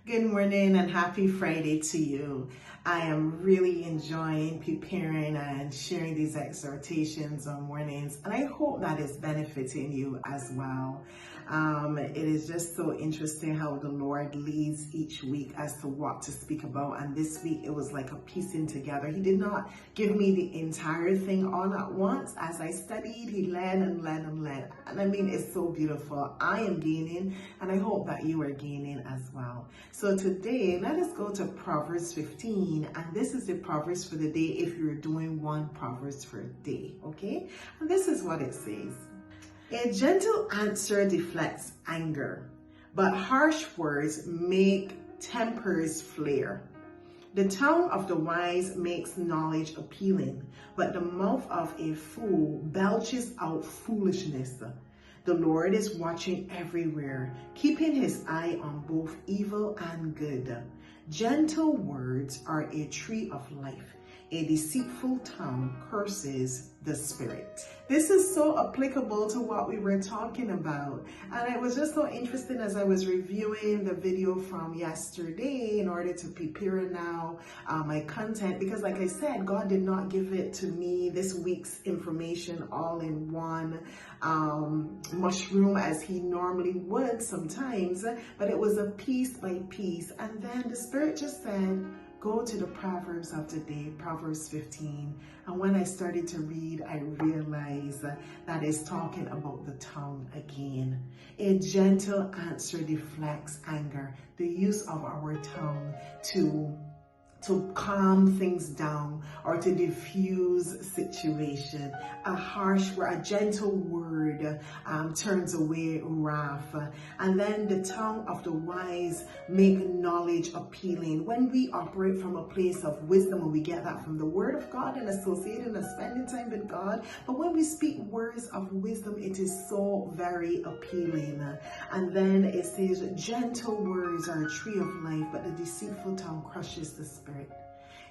Good morning and happy Friday to you. I am really enjoying preparing and sharing these exhortations on mornings, and I hope that is benefiting you as well. It is just so interesting how the Lord leads each week as to what to speak about, and this week it was like a piecing together. He did not give me the entire thing all at once. As I studied, He led and led and led, and I mean, it's so beautiful. I am gaining, and I hope that you are gaining as well. So today, let us go to Proverbs 15, and this is the Proverbs for the day if you're doing one Proverbs for a day, okay? And this is what it says. A gentle answer deflects anger, but harsh words make tempers flare. The tongue of the wise makes knowledge appealing, but the mouth of a fool belches out foolishness. The Lord is watching everywhere, keeping His eye on both evil and good. Gentle words are a tree of life. A deceitful tongue curses the spirit. This is so applicable to what we were talking about. And it was just so interesting as I was reviewing the video from yesterday in order to prepare now my content, because like I said, God did not give it to me, this week's information, all in one mushroom as He normally would sometimes, but it was a piece by piece. And then the Spirit just said, go to the Proverbs of the day, Proverbs 15. And when I started to read, I realized that it's talking about the tongue again. A gentle answer deflects anger. The use of our tongue to calm things down or to diffuse situation. A harsh word, a gentle word turns away wrath. And then the tongue of the wise make knowledge appealing. When we operate from a place of wisdom, and we get that from the Word of God and associating and spending time with God, but when we speak words of wisdom, it is so very appealing. And then it says, gentle words are a tree of life, but the deceitful tongue crushes the spirit.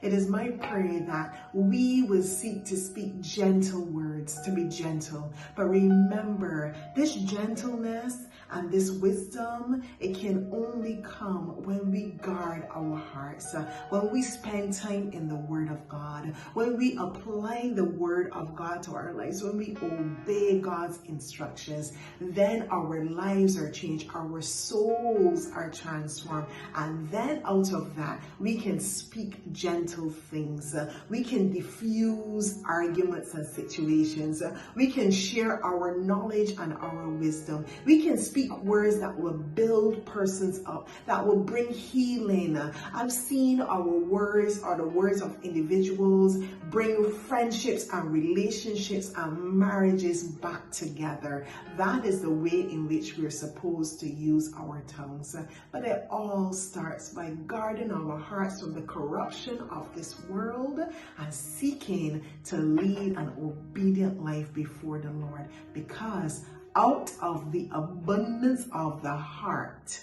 It is my prayer that we will seek to speak gentle words, to be gentle. But remember, this gentleness and this wisdom, it can only come when we guard our hearts, when we spend time in the Word of God, when we apply the Word of God to our lives, when we obey God's instructions. Then our lives are changed, our souls are transformed, and then out of that, we can speak gentle things. We can diffuse arguments and situations. We can share our knowledge and our wisdom. We can speak words that will build persons up, that will bring healing. I've seen our words or the words of individuals bring friendships and relationships and marriages back together. That is the way in which we're supposed to use our tongues. But it all starts by guarding our hearts from the corruption of this world and seeking to lead an obedient life before the Lord, because out of the abundance of the heart,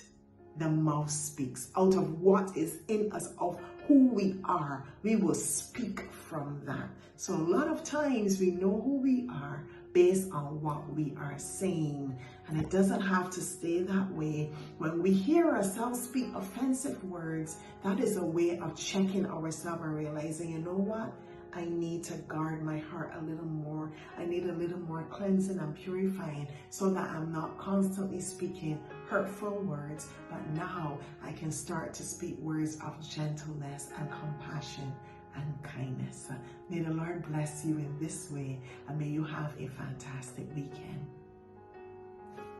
the mouth speaks. Out of what is in us, of who we are, we will speak from that. So a lot of times we know who we are based on what we are saying. And it doesn't have to stay that way. When we hear ourselves speak offensive words, that is a way of checking ourselves and realizing, you know what? I need to guard my heart a little more. I need a little more cleansing and purifying so that I'm not constantly speaking hurtful words, but now I can start to speak words of gentleness and compassion and kindness. May the Lord bless you in this way, and may you have a fantastic weekend.